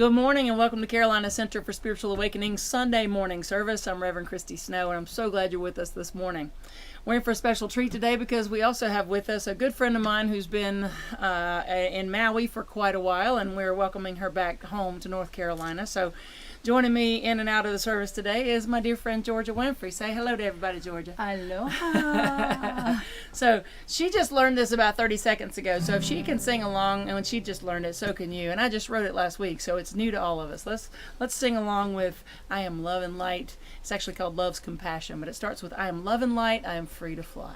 Good morning and welcome to Carolina Center for Spiritual Awakening Sunday morning service. I'm Reverend Christy and I'm so glad you're with us this morning. We're in for a special treat today because we also have with us a good friend of mine who's been in Maui for quite a while, and we're welcoming her back home to North Carolina. So joining me in and out of the service today is my dear friend Georgia Winfrey. Say hello to everybody, Georgia. Aloha. So she just learned this about 30 seconds ago. So if she can sing along, and when she just learned it, so can you. And I just wrote it last week, so it's new to all of us. Let's sing along with I Am Love and Light. It's actually called Love's Compassion, but it starts with I am love and light, I am free to fly.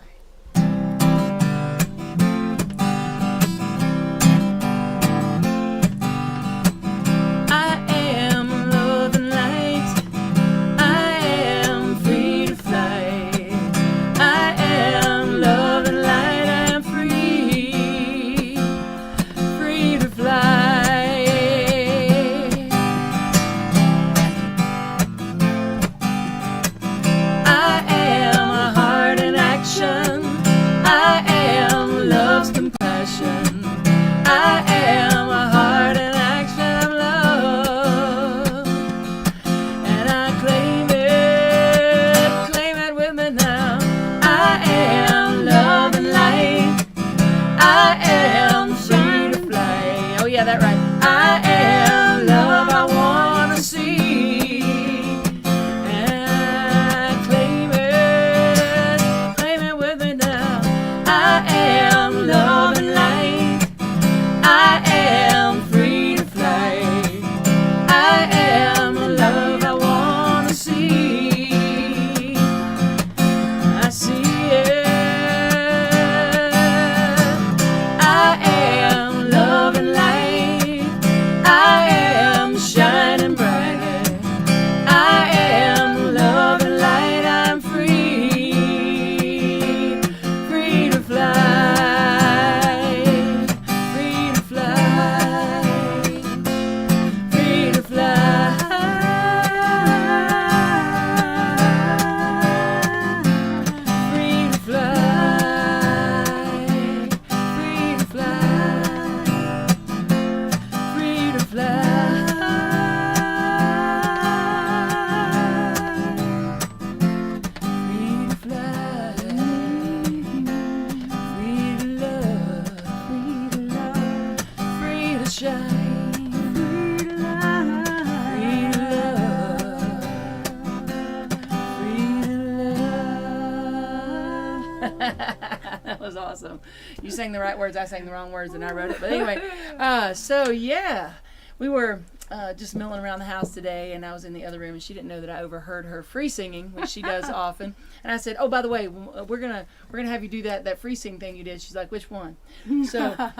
I That was awesome. You sang the right words, I sang the wrong words, and I wrote it. But anyway, so yeah, we were just milling around the house today, and I was in the other room, and she didn't know that I overheard her free singing, which she does often. And I said, "Oh, by the way, we're gonna have you do that free sing thing you did." She's like, "Which one?" So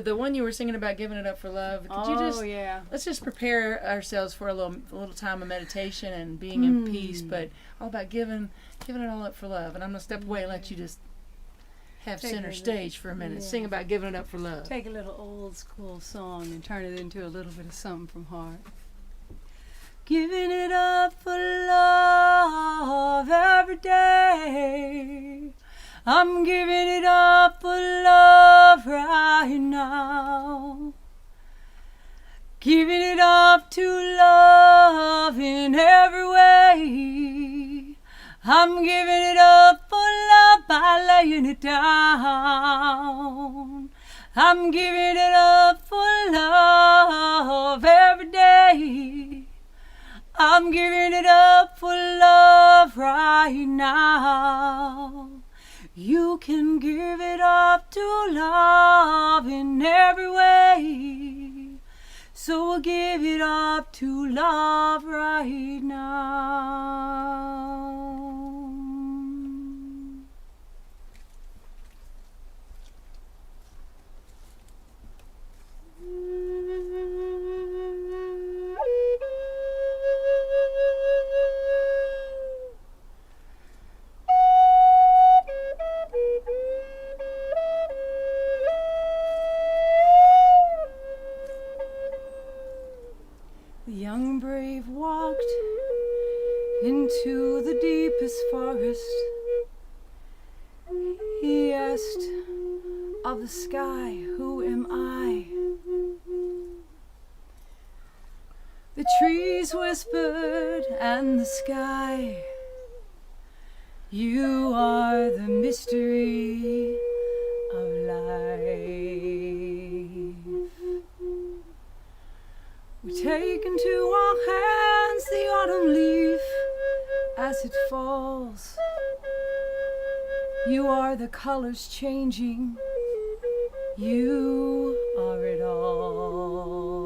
the one you were singing about giving it up for love. Could you just let's just prepare ourselves for a little time of meditation and being in peace, but all about giving it all up for love. And I'm gonna step away and let you just have center stage for a minute. Yeah. Sing about giving it up for love. Take a little old school song and turn it into a little bit of something from heart. Giving it up for love every day. I'm giving it up for love right now. Giving it up to love in every way. I'm giving it up for love by laying it down. I'm giving it up for love every day. I'm giving it up for love right now. You can give it up to love in every way. So we'll give it up to love right now. The young brave walked into the deepest forest. He asked of the sky, "Who am I?" The trees whispered and the sky, "You are the mystery of life." We take into our hands the autumn leaf as it falls. You are the colors changing. You are it all.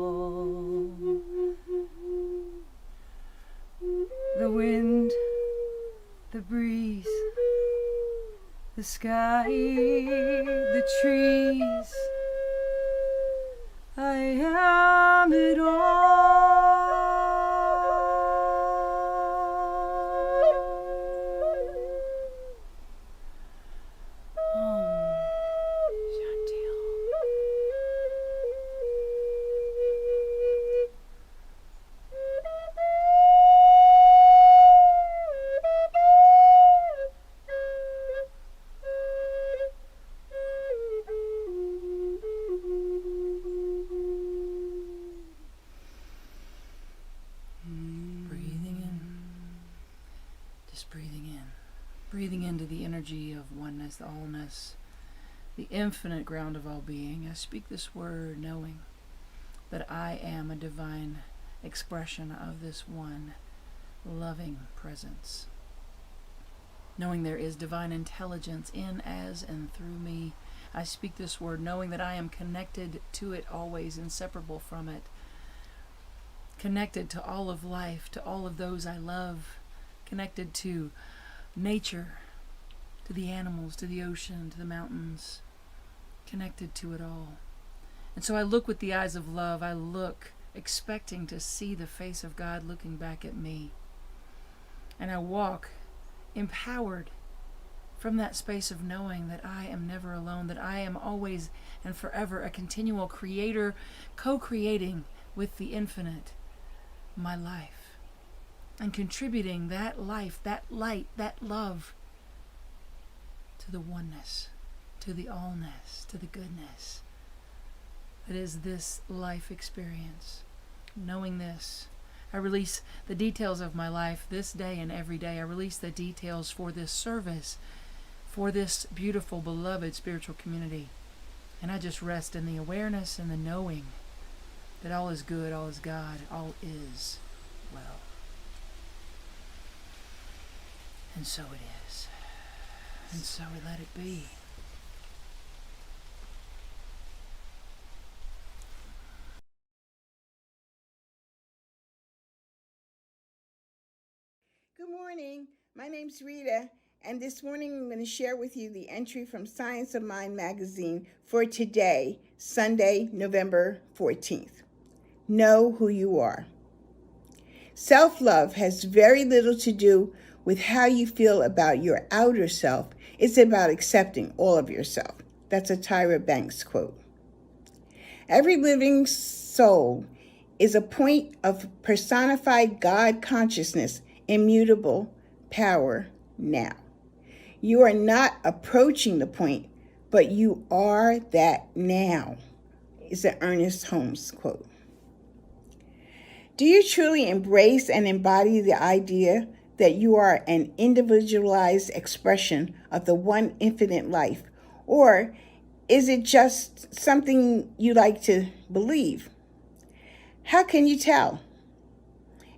The wind, the breeze, the sky, the trees. I am it all. Breathing into the energy of oneness, the allness, the infinite ground of all being. I speak this word knowing that I am a divine expression of this one loving presence. Knowing there is divine intelligence in, as, and through me. I speak this word knowing that I am connected to it always, inseparable from it. Connected to all of life, to all of those I love. Connected to nature, to the animals, to the ocean, to the mountains, connected to it all. And so I look with the eyes of love. I look expecting to see the face of God looking back at me. And I walk empowered from that space of knowing that I am never alone, that I am always and forever a continual creator, co-creating with the infinite my life. And contributing that life, that light, that love to the oneness, to the allness, to the goodness that is this life experience. Knowing this, I release the details of my life this day and every day. I release the details for this service, for this beautiful, beloved spiritual community. And I just rest in the awareness and the knowing that all is good, all is God, all is well. And so it is. And so we let it be. Good morning. My name's Rita, and this morning I'm going to share with you the entry from Science of Mind magazine for today, Sunday, November 14th. Know who you are. Self-love has very little to do with how you feel about your outer self. It's about accepting all of yourself. That's a Tyra Banks quote. Every living soul is a point of personified God consciousness, immutable power now. You are not approaching the point, but you are that now, is an Ernest Holmes quote. Do you truly embrace and embody the idea that you are an individualized expression of the one infinite life? Or is it just something you like to believe? How can you tell?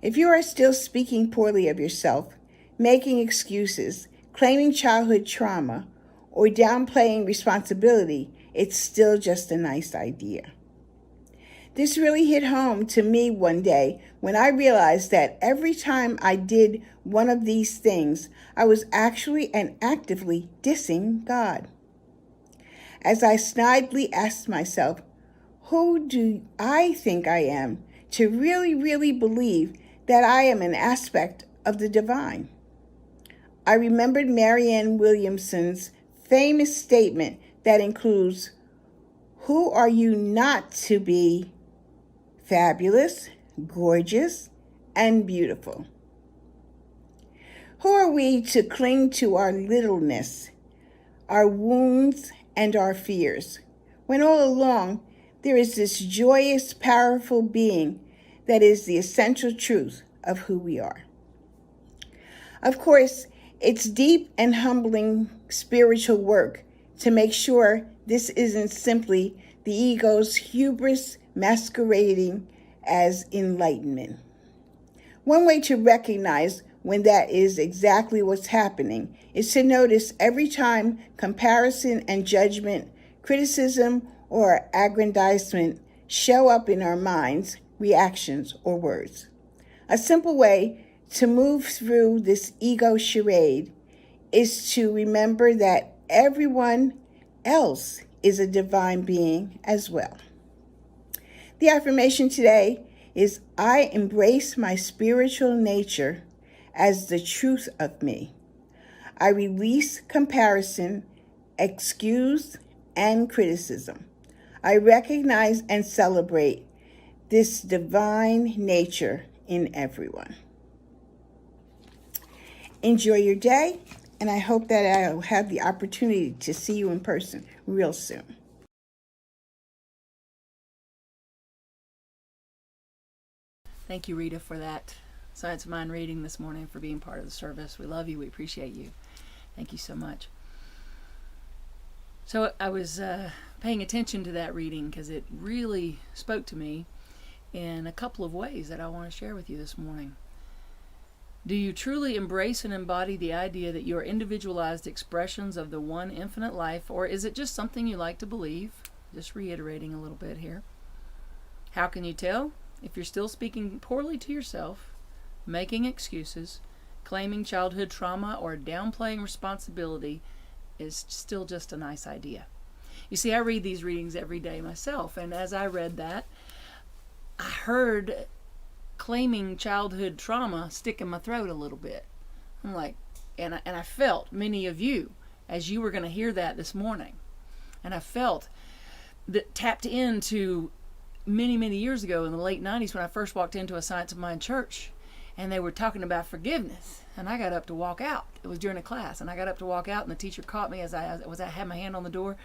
If you are still speaking poorly of yourself, making excuses, claiming childhood trauma, or downplaying responsibility, it's still just a nice idea. This really hit home to me one day when I realized that every time I did one of these things, I was actually and actively dissing God. As I snidely asked myself, who do I think I am to really believe that I am an aspect of the divine? I remembered Marianne Williamson's famous statement that includes, who are you not to be fabulous, gorgeous, and beautiful? Who are we to cling to our littleness, our wounds, and our fears, when all along there is this joyous, powerful being that is the essential truth of who we are? Of course, it's deep and humbling spiritual work to make sure this isn't simply the ego's hubris masquerading as enlightenment. One way to recognize when that is exactly what's happening is to notice every time comparison and judgment, criticism, or aggrandizement show up in our minds, reactions, or words. A simple way to move through this ego charade is to remember that everyone else is a divine being as well. The affirmation today is, I embrace my spiritual nature as the truth of me. I release comparison, excuse, and criticism. I recognize and celebrate this divine nature in everyone. Enjoy your day, and I hope that I'll have the opportunity to see you in person real soon. Thank you, Rita, for that Science of Mind reading this morning, for being part of the service. We love you. We appreciate you. Thank you so much. So I was paying attention to that reading because it really spoke to me in a couple of ways that I want to share with you this morning. Do you truly embrace and embody the idea that you are individualized expressions of the one infinite life, or is it just something you like to believe? Just reiterating a little bit here. How can you tell? If you're still speaking poorly to yourself, making excuses, claiming childhood trauma, or downplaying responsibility is still just a nice idea. You see, I read these readings every day myself, and as I read that, I heard claiming childhood trauma stick in my throat a little bit. I'm like, and I felt many of you, as you were going to hear that this morning, and I felt that tapped into many years ago in the late 90s when I first walked into a Science of Mind church, and they were talking about forgiveness, and I got up to walk out. It was during a class, and I got up to walk out, and the teacher caught me as I had my hand on the door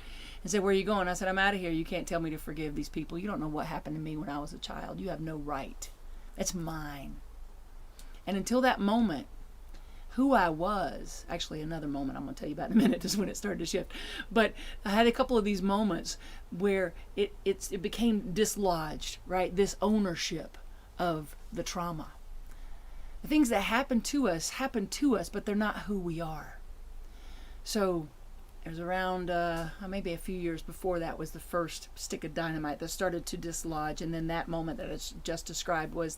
and said, where are you going? I said, I'm out of here. You can't tell me to forgive these people. You don't know what happened to me when I was a child. You have no right. It's mine. And until that moment, who I was, actually another moment I'm going to tell you about in a minute is when it started to shift, but I had a couple of these moments where it became dislodged, right? This ownership of the trauma. The things that happen to us, but they're not who we are. So it was around maybe a few years before that was the first stick of dynamite that started to dislodge, and then that moment that I just described was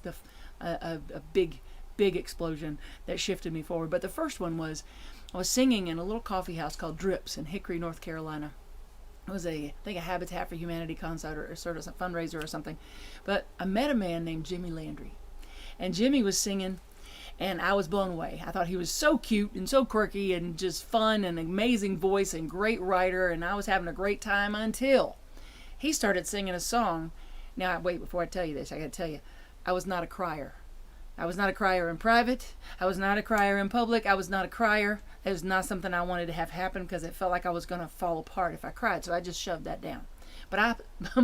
a big explosion that shifted me forward. But the first one was I was singing in a little coffee house called Drips in Hickory, North Carolina. It was I think a Habitat for Humanity concert or sort of a fundraiser or something. But I met a man named Jimmy Landry, and Jimmy was singing, and I was blown away. I thought he was so cute and so quirky and just fun and amazing voice and great writer, and I was having a great time until he started singing a song. Now, wait, before I tell you this, I gotta tell you, I was not a crier. I was not a crier in private. I was not a crier in public. I was not a crier. It was not something I wanted to have happen because it felt like I was going to fall apart if I cried, so I just shoved that down. But I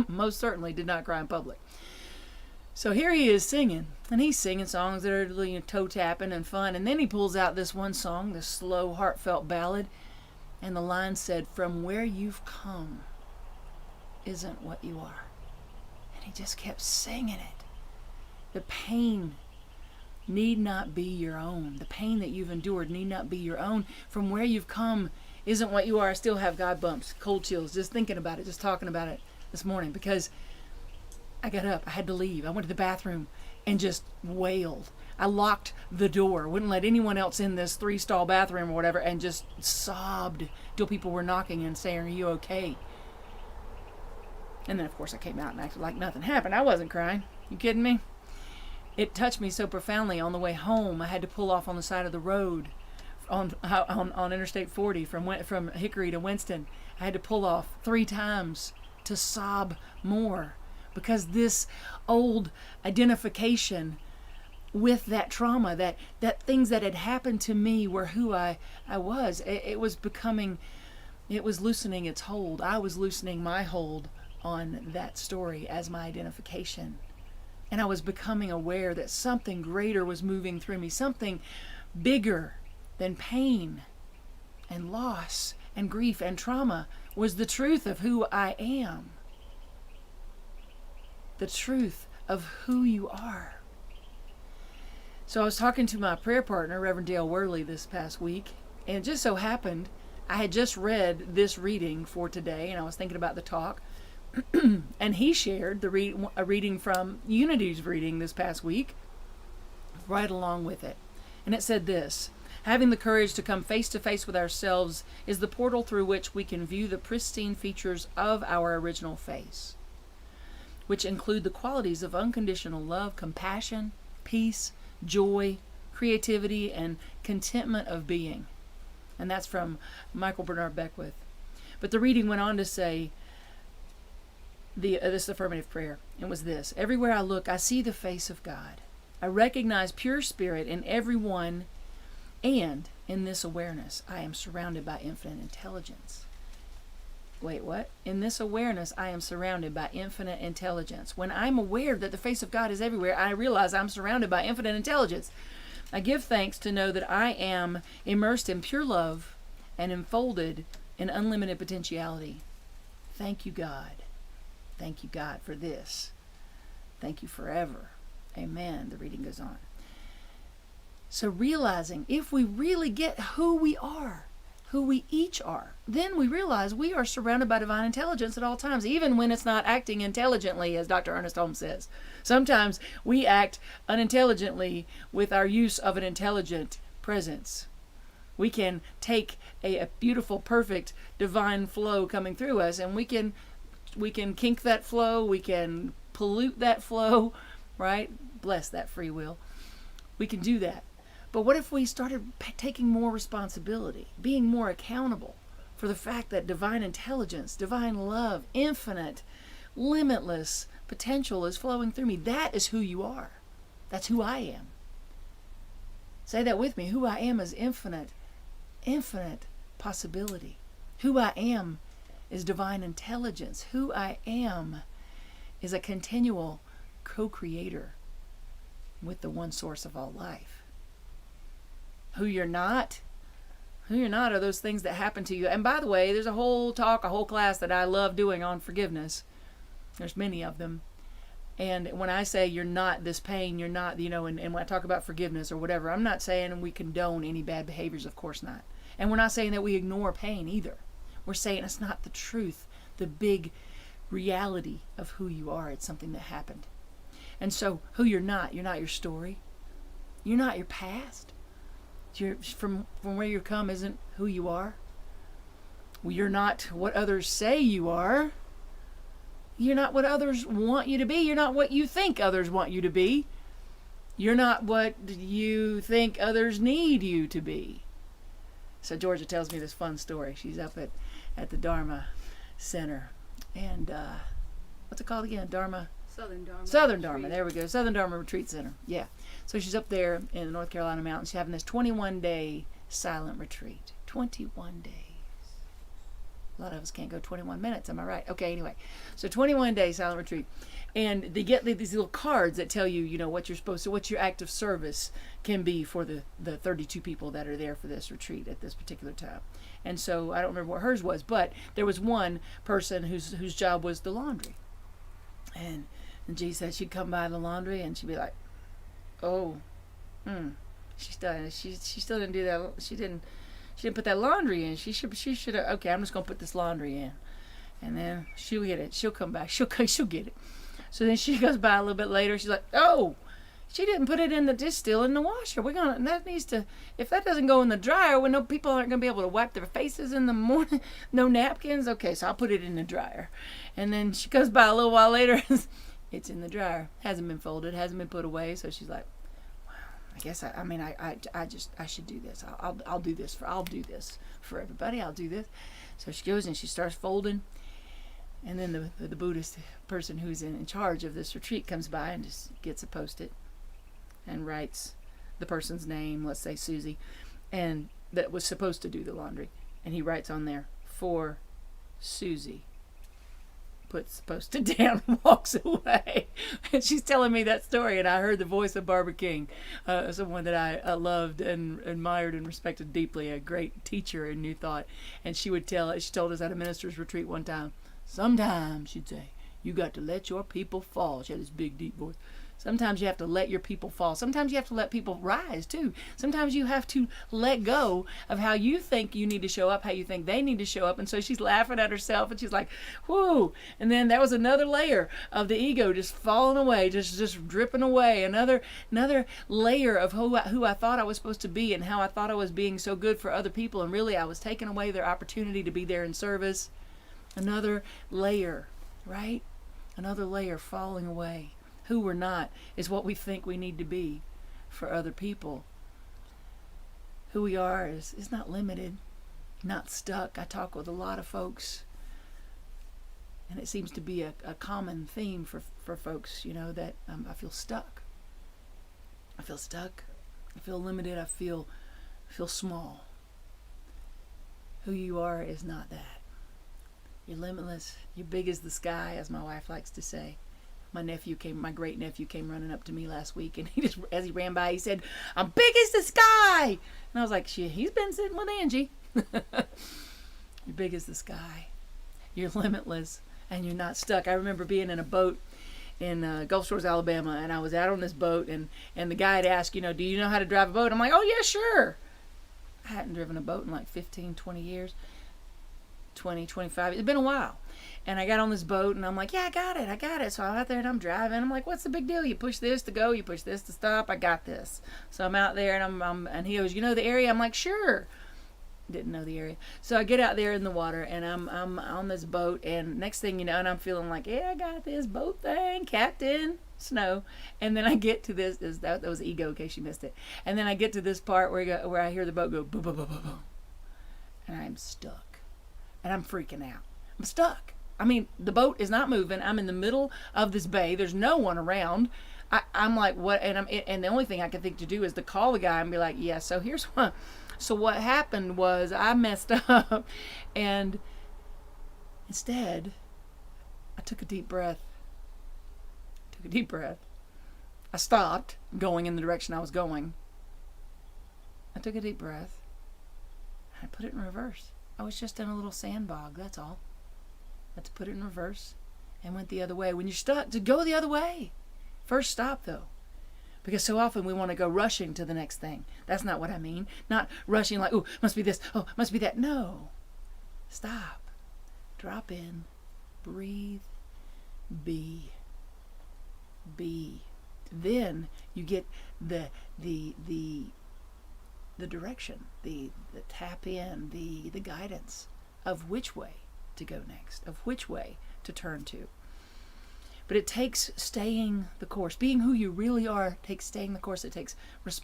most certainly did not cry in public. So here he is singing, and he's singing songs that are toe-tapping and fun, and then he pulls out this one song, this slow, heartfelt ballad, and the line said, "From where you've come isn't what you are." And he just kept singing it. The pain need not be your own. The pain that you've endured need not be your own. From where you've come isn't what you are. I still have God bumps, cold chills, just thinking about it, just talking about it this morning, because I got up. I had to leave. I went to the bathroom and just wailed. I locked the door, wouldn't let anyone else in this 3-stall bathroom or whatever, and just sobbed till people were knocking and saying, "Are you okay?" And then, of course, I came out and acted like nothing happened. I wasn't crying. You kidding me? It touched me so profoundly. On the way home, I had to pull off on the side of the road on Interstate 40 from Hickory to Winston. I had to pull off 3 times to sob more, because this old identification with that trauma, that things that had happened to me were who I was. It was loosening its hold. I was loosening my hold on that story as my identification. And I was becoming aware that something greater was moving through me, something bigger than pain and loss and grief and trauma was the truth of who I am. The truth of who you are. So I was talking to my prayer partner, Reverend Dale Worley, this past week, and it just so happened I had just read this reading for today, and I was thinking about the talk. And he shared a reading from Unity's reading this past week, right along with it. And it said this: "Having the courage to come face to face with ourselves is the portal through which we can view the pristine features of our original face, which include the qualities of unconditional love, compassion, peace, joy, creativity, and contentment of being." And that's from Michael Bernard Beckwith. But the reading went on to say, this affirmative prayer, it was this: "Everywhere I look, I see the face of God. I recognize pure spirit in everyone, and in this awareness, I am surrounded by infinite intelligence." Wait, what? In this awareness, I am surrounded by infinite intelligence. When I'm aware that the face of God is everywhere, I realize I'm surrounded by infinite intelligence. I give thanks to know that I am immersed in pure love and enfolded in unlimited potentiality. Thank you, God. Thank you, God, for this. Thank you forever. Amen. The reading goes on. So realizing if we really get who we are, who we each are, then we realize we are surrounded by divine intelligence at all times, even when it's not acting intelligently, as Dr. Ernest Holmes says. Sometimes we act unintelligently with our use of an intelligent presence. We can take a beautiful, perfect, divine flow coming through us, and we can kink that flow, we can pollute that flow, right? Bless that free will. We can do that. But what if we started taking more responsibility, being more accountable for the fact that divine intelligence, divine love, infinite, limitless potential is flowing through me? That is who you are. That's who I am. Say that with me. Who I am is infinite possibility. Who I am is divine intelligence. Who I am is a continual co-creator with the one source of all life. Who you're not are those things that happen to you. And by the way, there's a whole class that I love doing on forgiveness. There's many of them. And when I say you're not this pain, you're not, and when I talk about forgiveness or whatever, I'm not saying we condone any bad behaviors, of course not. And we're not saying that we ignore pain either. We're saying it's not the truth, the big reality of who you are. It's something that happened. And so who you're not your story. You're not your past. From where you come isn't who you are. You're not what others say you are. You're not what others want you to be. You're not what you think others want you to be. You're not what you think others need you to be. So Georgia tells me this fun story. She's up at the Dharma Center. And what's it called again? Southern Dharma. There we go. Southern Dharma Retreat Center. Yeah. So she's up there in the North Carolina mountains. She's having this 21-day silent retreat. 21 days. A lot of us can't go 21 minutes. Am I right? Okay, anyway. So 21-day silent retreat. And they get these little cards that tell you, what you're supposed to, what your act of service can be for the 32 people that are there for this retreat at this particular time. And so I don't remember what hers was, but there was one person whose job was the laundry. And G said she'd come by the laundry and she'd be like, she still didn't do that. She didn't put that laundry in. She should have. Okay, I'm just gonna put this laundry in, and then she'll get it. She'll come back. She'll get it. So then she goes by a little bit later. She's like, she didn't put it in just still in the washer. If that doesn't go in the dryer, people aren't gonna be able to wipe their faces in the morning. No napkins. Okay, so I'll put it in the dryer. And then she goes by a little while later. It's in the dryer. Hasn't been folded. Hasn't been put away. So she's like, I guess I should do this. I'll do this for everybody. I'll do this. So she goes and she starts folding, and then the Buddhist person who's in charge of this retreat comes by and just gets a Post-it and writes the person's name, let's say Susie, and that was supposed to do the laundry, and he writes on there, for Susie. Puts the Post-it down and walks away. And she's telling me that story, and I heard the voice of Barbara King, someone that I loved and admired and respected deeply, a great teacher in New Thought. And she told us at a minister's retreat one time, sometimes, she'd say, you got to let your people fall. She had this big, deep voice. Sometimes you have to let your people fall. Sometimes you have to let people rise, too. Sometimes you have to let go of how you think you need to show up, how you think they need to show up. And so she's laughing at herself, and she's like, whoo. And then that was another layer of the ego just falling away, just dripping away. Another layer of who I thought I was supposed to be and how I thought I was being so good for other people. And really, I was taking away their opportunity to be there in service. Another layer, right? Another layer falling away. Who we're not is what we think we need to be for other people. Who we are is not limited, not stuck. I talk with a lot of folks, and it seems to be a common theme for folks, that I feel stuck. I feel stuck. I feel limited. I feel small. Who you are is not that. You're limitless. You're big as the sky, as my wife likes to say. My great nephew came running up to me last week, and as he ran by, he said, I'm big as the sky. And I was like, shit, he's been sitting with Angie. You're big as the sky. You're limitless, and you're not stuck. I remember being in a boat in Gulf Shores, Alabama, and I was out on this boat, and the guy had asked, do you know how to drive a boat? I'm like, oh, yeah, sure. I hadn't driven a boat in like 15, 20 years. 20, 25. It's been a while. And I got on this boat, and I'm like, yeah, I got it. So I'm out there, and I'm driving. I'm like, what's the big deal? You push this to go, you push this to stop. I got this. So I'm out there, and and he goes, you know the area? I'm like, sure. Didn't know the area. So I get out there in the water, and I'm on this boat, and next thing you know, and I'm feeling like, yeah, I got this boat thing, Captain Snow. And then I get to this, that was ego in case you missed it. And then I get to this part where I hear the boat go boom, boom, boom, boom, boom. And I'm stuck. And I'm freaking out. I'm stuck. I mean, the boat is not moving. I'm in the middle of this bay. There's no one around. I'm like, what? And the only thing I can think to do is to call the guy and be like, yeah, so here's what. So what happened was I messed up. And instead, I took a deep breath. I stopped going in the direction I was going. I took a deep breath. I put it in reverse. I was just in a little sand bog, that's all. Let's put it in reverse and went the other way. When you're stuck, to go the other way. First stop, though. Because so often we want to go rushing to the next thing. That's not what I mean. Not rushing like, oh, must be this, oh, must be that. No. Stop. Drop in. Breathe. Be. Then you get the direction, the tap in, the guidance of which way to go next, of which way to turn to. But it takes staying the course. Being who you really are takes staying the course. It takes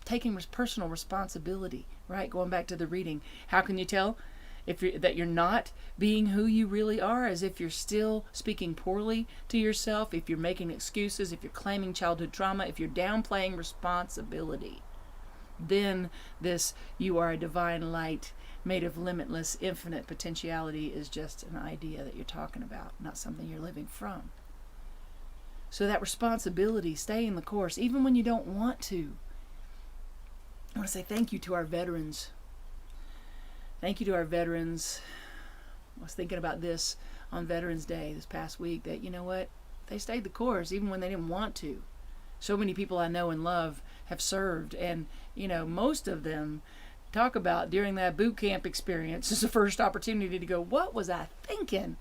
taking personal responsibility, right? Going back to the reading. How can you tell that you're not being who you really are? As if you're still speaking poorly to yourself, if you're making excuses, if you're claiming childhood trauma, if you're downplaying responsibility. Then this you are a divine light made of limitless, infinite potentiality is just an idea that you're talking about, not something you're living from. So that responsibility, staying the course, even when you don't want to. I want to say thank you to our veterans. Thank you to our veterans. I was thinking about this on Veterans Day this past week, that, you know what? They stayed the course even when they didn't want to. So many people I know and love have served, and, you know, most of them talk about during that boot camp experience is the first opportunity to go, what was I thinking?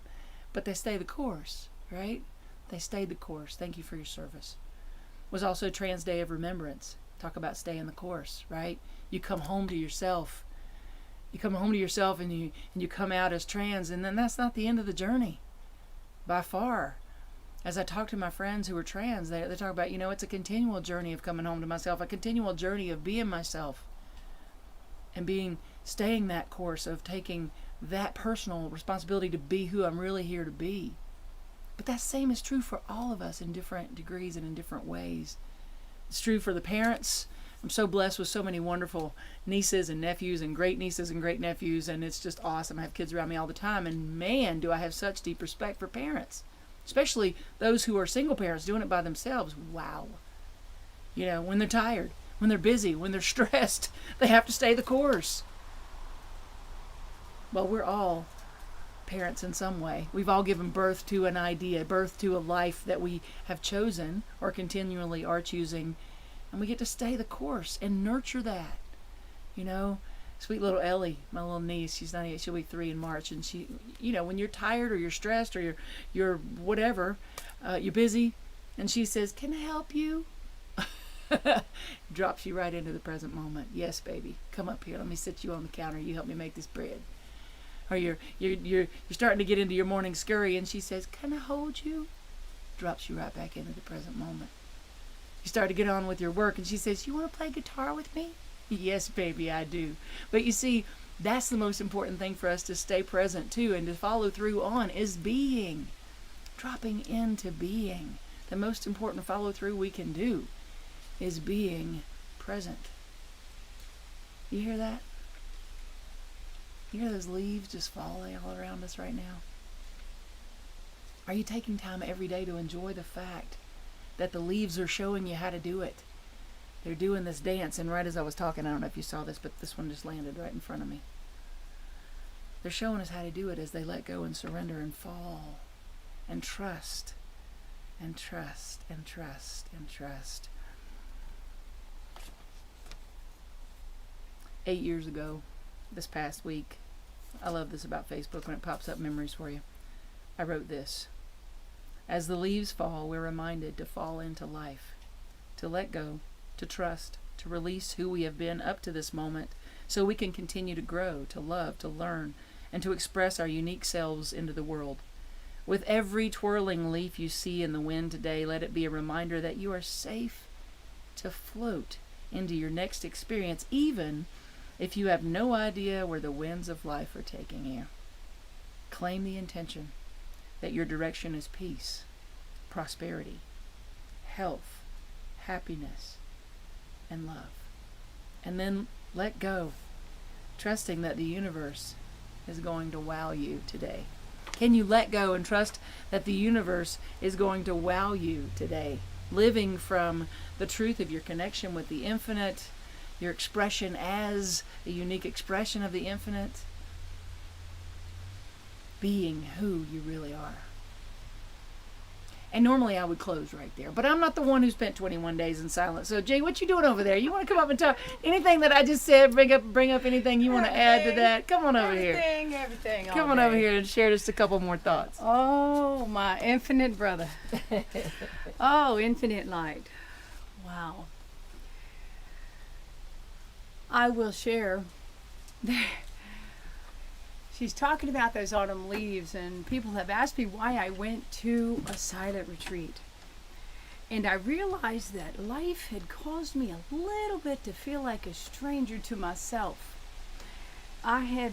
But they stay the course, right? They stayed the course. Thank you for your service. It was also Trans Day of Remembrance. Talk about staying the course, right? You come home to yourself. You come home to yourself and you come out as trans, and then that's not the end of the journey. By far. As I talk to my friends who are trans, they talk about, you know, it's a continual journey of coming home to myself, a continual journey of being myself. And staying that course of taking that personal responsibility to be who I'm really here to be. But that same is true for all of us in different degrees and in different ways. It's true for the parents. I'm so blessed with so many wonderful nieces and nephews and great nieces and great nephews, and it's just awesome. I have kids around me all the time, and man, do I have such deep respect for parents, especially those who are single parents doing it by themselves. Wow. You know, when they're tired, when they're busy, when they're stressed, they have to stay the course. Well, we're all parents in some way. We've all given birth to an idea, birth to a life that we have chosen or continually are choosing, and we get to stay the course and nurture that. You know, sweet little Ellie, my little niece, she's not yet, she'll be 3 in March, and she, you know, when you're tired or you're stressed or you're whatever, you're busy, and she says, "Can I help you?" Drops you right into the present moment. Yes, baby, come up here. Let me sit you on the counter. You help me make this bread. Or you're starting to get into your morning scurry, and she says, "Can I hold you?" Drops you right back into the present moment. You start to get on with your work, and she says, "You want to play guitar with me?" Yes, baby, I do. But you see, that's the most important thing for us to stay present to and to follow through on is being. Dropping into being. The most important follow through we can do is being present. You hear that? You hear those leaves just falling all around us right now? Are you taking time every day to enjoy the fact that the leaves are showing you how to do it? They're doing this dance, and right as I was talking, I don't know if you saw this, but this one just landed right in front of me. They're showing us how to do it as they let go and surrender and fall and trust and trust and trust and trust. 8 years ago, this past week, I love this about Facebook when it pops up memories for you. I wrote this. As the leaves fall, we're reminded to fall into life, to let go, to trust, to release who we have been up to this moment so we can continue to grow, to love, to learn, and to express our unique selves into the world. With every twirling leaf you see in the wind today, let it be a reminder that you are safe to float into your next experience, even if you have no idea where the winds of life are taking you. Claim the intention that your direction is peace, prosperity, health, happiness, and love. And then let go, trusting that the universe is going to wow you today. Can you let go and trust that the universe is going to wow you today? Living from the truth of your connection with the infinite, your expression as a unique expression of the infinite, being who you really are. And normally I would close right there. But I'm not the one who spent 21 days in silence. So, Jay, what you doing over there? You want to come up and talk? Anything that I just said, bring up anything you want to add to that? Come on over here. Everything. Come on over here and share just a couple more thoughts. Oh, my infinite brother. Oh, infinite light. Wow. I will share. She's talking about those autumn leaves, and people have asked me why I went to a silent retreat. And I realized that life had caused me a little bit to feel like a stranger to myself. I had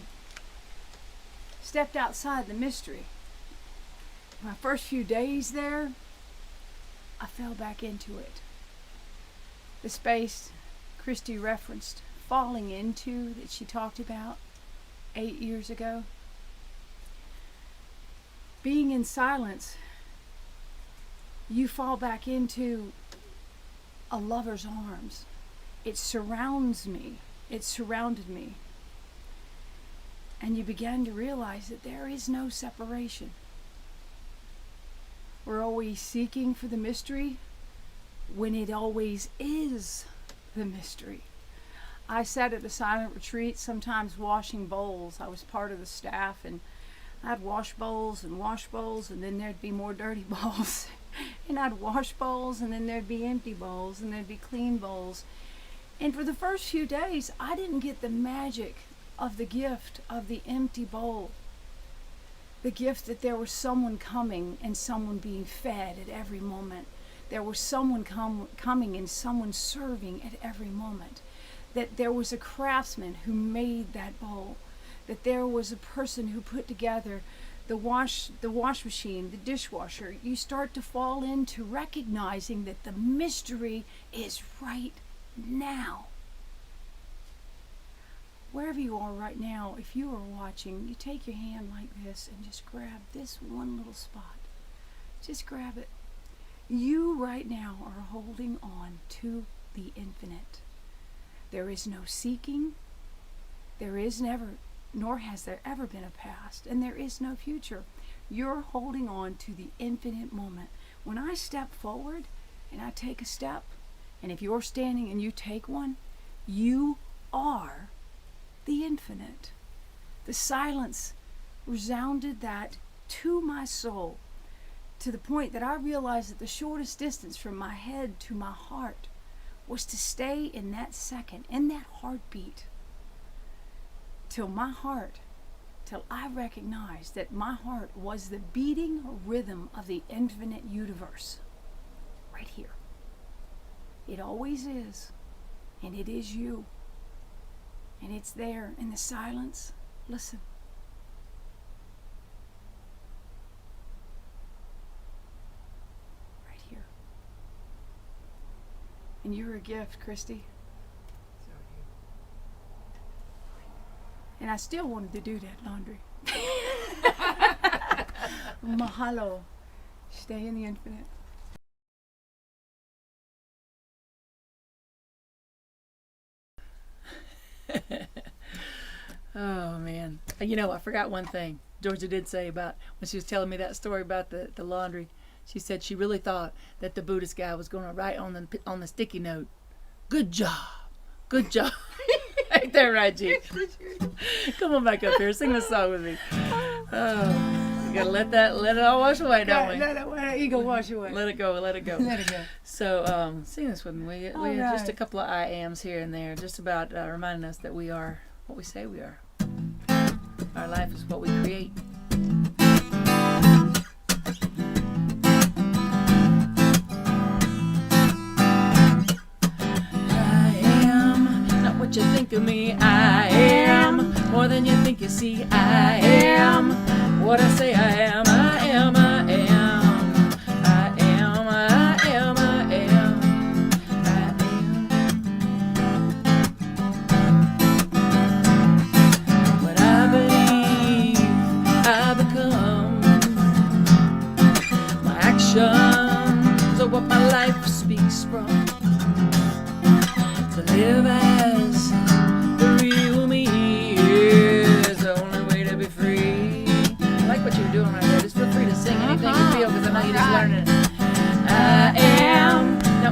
stepped outside the mystery. My first few days there, I fell back into it. The space Christy referenced falling into that she talked about 8 years ago. Being in silence, you fall back into a lover's arms. It surrounds me. It surrounded me. And you began to realize that there is no separation. We're always seeking for the mystery when it always is the mystery. I sat at a silent retreat, sometimes washing bowls. I was part of the staff, and I'd wash bowls, and then there'd be more dirty bowls. And I'd wash bowls, and then there'd be empty bowls, and there'd be clean bowls. And for the first few days, I didn't get the magic of the gift of the empty bowl. The gift that there was someone coming and someone being fed at every moment. There was someone coming and someone serving at every moment. That there was a craftsman who made that bowl, that there was a person who put together the wash machine, the dishwasher. You start to fall into recognizing that the mystery is right now. Wherever you are right now, if you are watching, you take your hand like this and just grab this one little spot. Just grab it. You right now are holding on to the infinite. There is no seeking. There is never, nor has there ever been a past, and there is no future. You're holding on to the infinite moment. When I step forward and I take a step, and if you're standing and you take one, you are the infinite. The silence resounded that to my soul, to the point that I realized that the shortest distance from my head to my heart was to stay in that second, in that heartbeat, till I recognized that my heart was the beating rhythm of the infinite universe. Right here. It always is, and it is you. And it's there in the silence. Listen. Right here. And you're a gift, Christy. And I still wanted to do that laundry. Mahalo. Stay in the infinite. Oh, man. You know, I forgot one thing Georgia did say about when she was telling me that story about the laundry. She said she really thought that the Buddhist guy was going to write on the sticky note, "Good job. Good job." Ain't that right, G? Come on back up here. Sing this song with me. Oh, you gotta let it all wash away, don't we? Let it ego wash away. Let it go. Let it go. Let it go. So, sing this with me. We All have just a right. couple of I ams here and there, just about reminding us that we are what we say we are. Our life is what we create. I am not what you think of me. I am more than you think you see. I am what I say I am. I am. I am. I am. I am. I am. I am. What I believe, I become. My actions are what my life speaks from. To live as the real me is the only way to be free. I like what you're doing right there. Just feel free to sing anything you feel, because I know you're just learning it.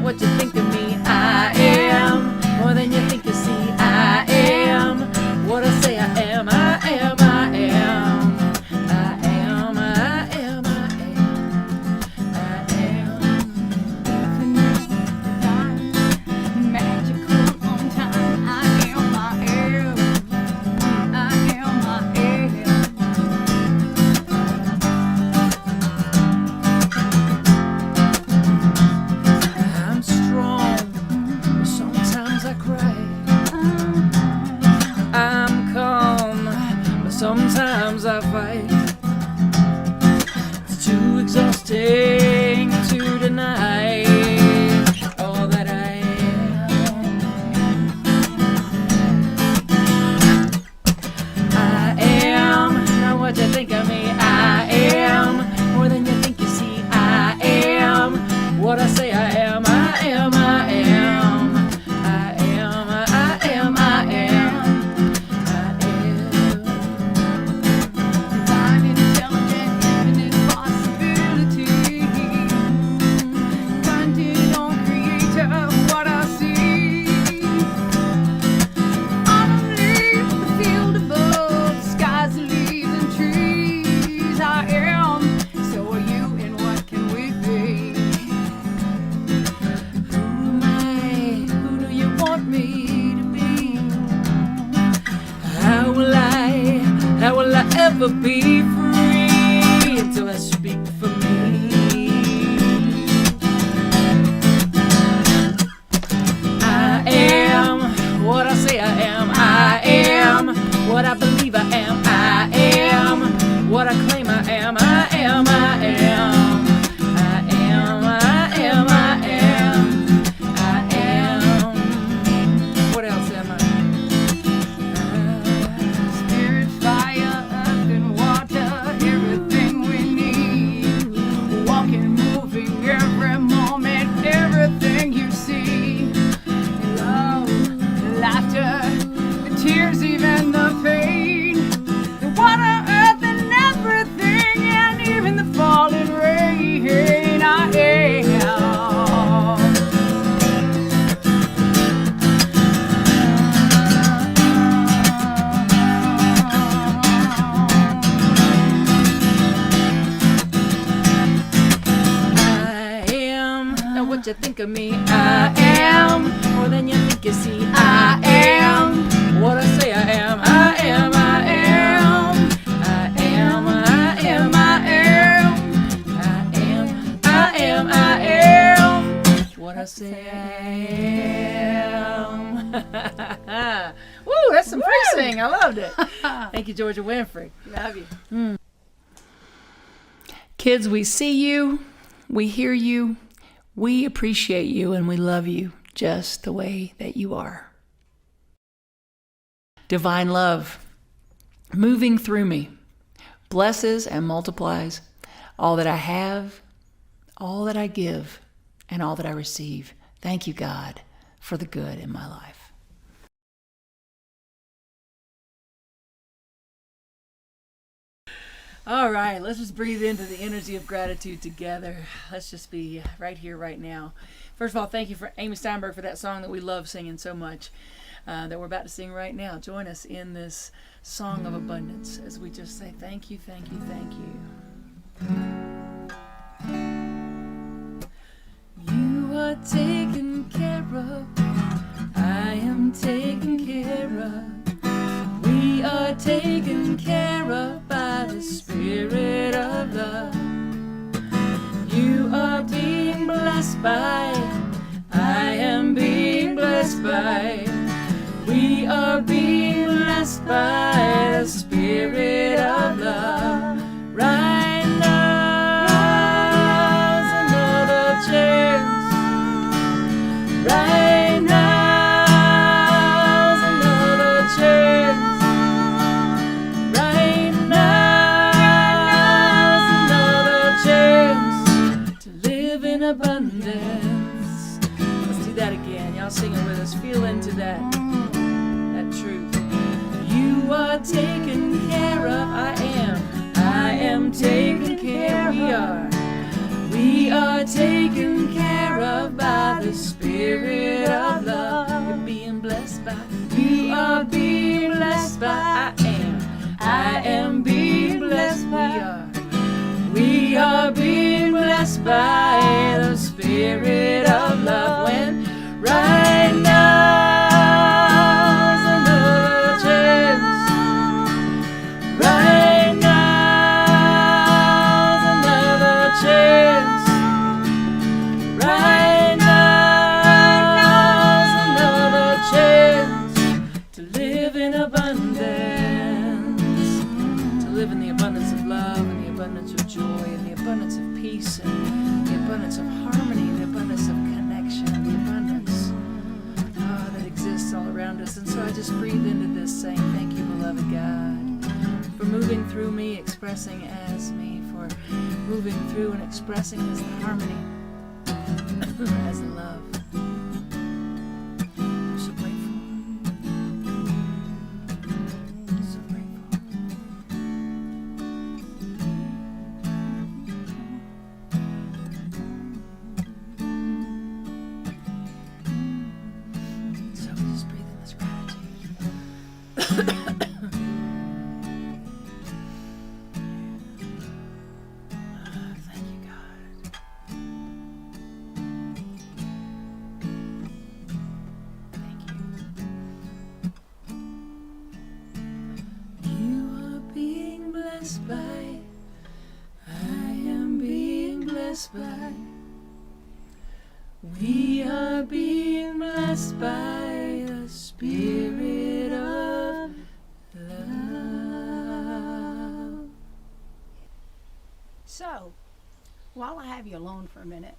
what you think of me. I am more than you think you see. I am what I say I am. I am, I am. I am, I am, I am. I am. Magical on time. I am, I am. I am, I am. I'm strong, but sometimes I cry. I'm calm, but sometimes I fight. It's too exhausting to deny all that I am. I am not what you think of me. I am more than you think you see. I am what I say I am. I am, I am. I am, I am, I am. I am. Divine, intelligent, infinite possibility. Content on creator, what I see. Autumn leaves the field above, skies, leaves, and trees. I am, so are you, and what can we be? Who am I? Who do you want me to be? How will I ever be free until I speak for me? I am what I say I am. I am what I believe I am. I am what I claim I am. I am, I am. I am, I am, I am. I am. What else am I? Spirit, fire, earth, and water, everything we need. Walking, moving, every moment, everything you see. Love, the laughter, the tears, even the pain. The water, earth, and everything, and even the falling rain. I am not what you think of me. I am more than you think you see. I am what I say I am. I am, I am. I am, I am, I am. I am, I am, I am. What I say I am. Woo, that's some free sing. I loved it. Thank you, Georgia Winfrey. love you. Kids, we see you, we hear you, we appreciate you, and we love you just the way that you are. Divine love, moving through me, blesses and multiplies all that I have, all that I give, and all that I receive. Thank you, God, for the good in my life. All right, let's just breathe into the energy of gratitude together. Let's just be right here, right now. First of all, thank you for Amy Steinberg for that song that we love singing so much, that we're about to sing right now. Join us in this song of abundance as we just say thank you, thank you, thank you. You are taken care of. I am taken care of. We are taken care of by the Spirit of love. You are being blessed by, I am being blessed by. We are being blessed by the Spirit of love. Right now's another chance. Right now's another chance. Right now's another chance to live in abundance. Let's do that again. Y'all sing it with us. Feel into that truth. You are taken care of. I am taken care of. We We are taken care of by the Spirit of love. You're being blessed by. You are being blessed by. I am being blessed by. We are being blessed by the Spirit of love. When right now's another chance. Right now's another chance. Right now's another chance to live in abundance. To live in the abundance of love and the abundance of joy and the abundance of peace and the abundance of harmony, the abundance of connection, the abundance that exists all around us. And so I just breathe into this saying, thank you, beloved God, for moving through me, expressing as me, for moving through and expressing as the harmony, as the love. I'm so grateful. So grateful. So we just breathe in this gratitude. Thank you, God. Thank you. You are being blessed by. I am being blessed by. We are being blessed by the Spirit of love. So, while I have you alone for a minute,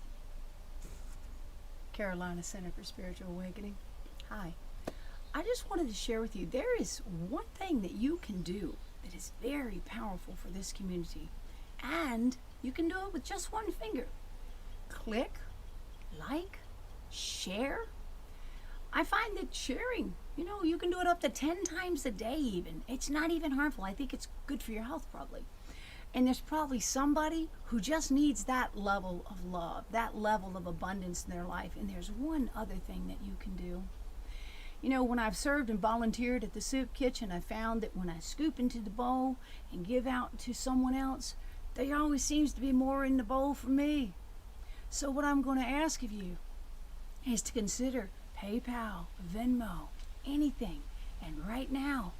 Carolina Center for Spiritual Awakening, hi. I just wanted to share with you, there is one thing that you can do that is very powerful for this community. And you can do it with just one finger. Click, like, share. I find that sharing, you can do it up to 10 times a day even. It's not even harmful. I think it's good for your health probably. And there's probably somebody who just needs that level of love, that level of abundance in their life. And there's one other thing that you can do. When I've served and volunteered at the soup kitchen, I found that when I scoop into the bowl and give out to someone else, there always seems to be more in the bowl for me. So what I'm going to ask of you is to consider PayPal, Venmo, anything. And right now,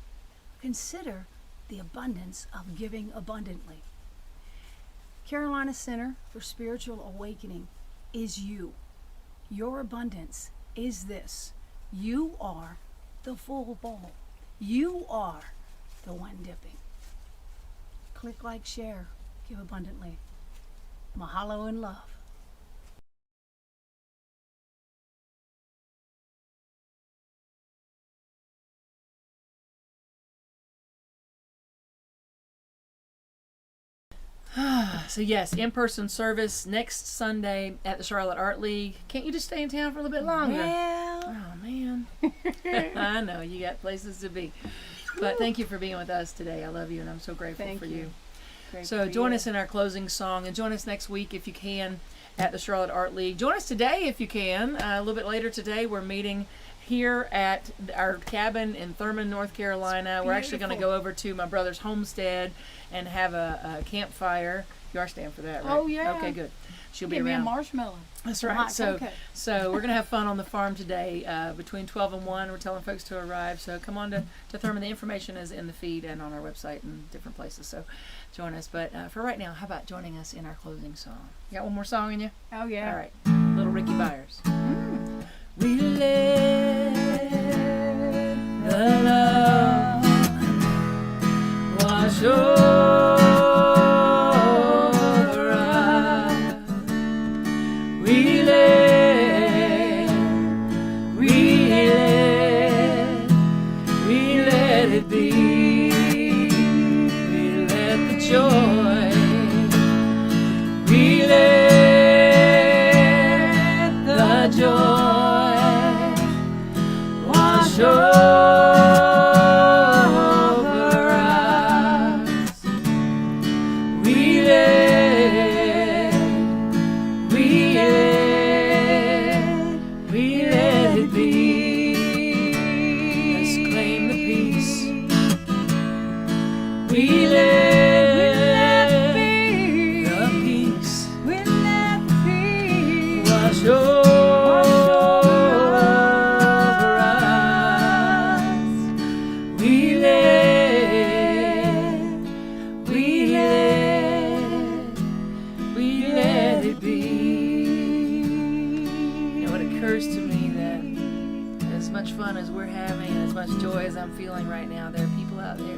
consider the abundance of giving abundantly. Carolina Center for Spiritual Awakening is you. Your abundance is this. You are the full bowl. You are the one dipping. Click, like, share, give abundantly. Mahalo and love. So yes, in-person service next Sunday at the Charlotte Art League. Can't you just stay in town for a little bit longer? Well, Oh man. I know you got places to be. But thank you for being with us today. I love you and I'm so grateful Thank for you. you. great So for join you. us in our closing song and join us next week if you can at the Charlotte Art League. Join us today if you can. A little bit later today we're meeting here at our cabin in Thurman, North Carolina. We're actually going to go over to my brother's homestead and have a campfire. You are staying for that, right? Oh, yeah. Okay, good. She'll be Give me a around. marshmallow. That's Some right. hot So, cocoa. so we're gonna have fun on the farm today. Between 12 and 1, we're telling folks to arrive. So come on to Thurman. The information is in the feed and on our website and different places. So join us. But for right now, how about joining us in our closing song? You got one more song in you? Oh, yeah. All right. Little Ricky Byers. We let the love wash over us. We let it be. We let the joy. We let the joy wash over us. we're having and as much joy as I'm feeling right now, there are people out there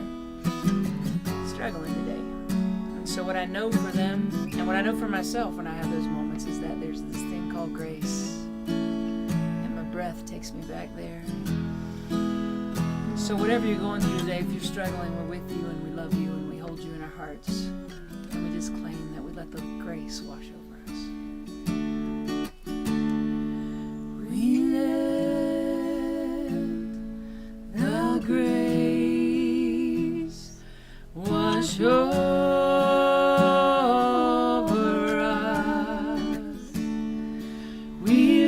struggling today. And so what I know for them and what I know for myself when I have those moments is that there's this thing called grace. And my breath takes me back there. So whatever you're going through today, if you're struggling, we're with you and we love you and we hold you in our hearts. And we just claim that we let the grace wash over us. We let the grace wash over us. We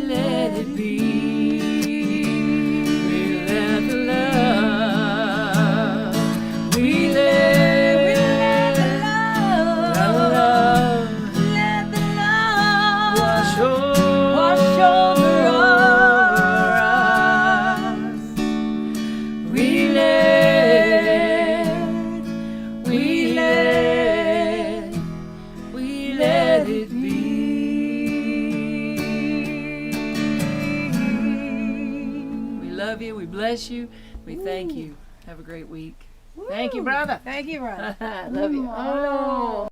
let it be. We let the love. We let the love. Let the love Wash over us. We let it be. We love you. We bless you. We thank you. Have a great week. Thank you, brother. Thank you, brother. Love you. Oh.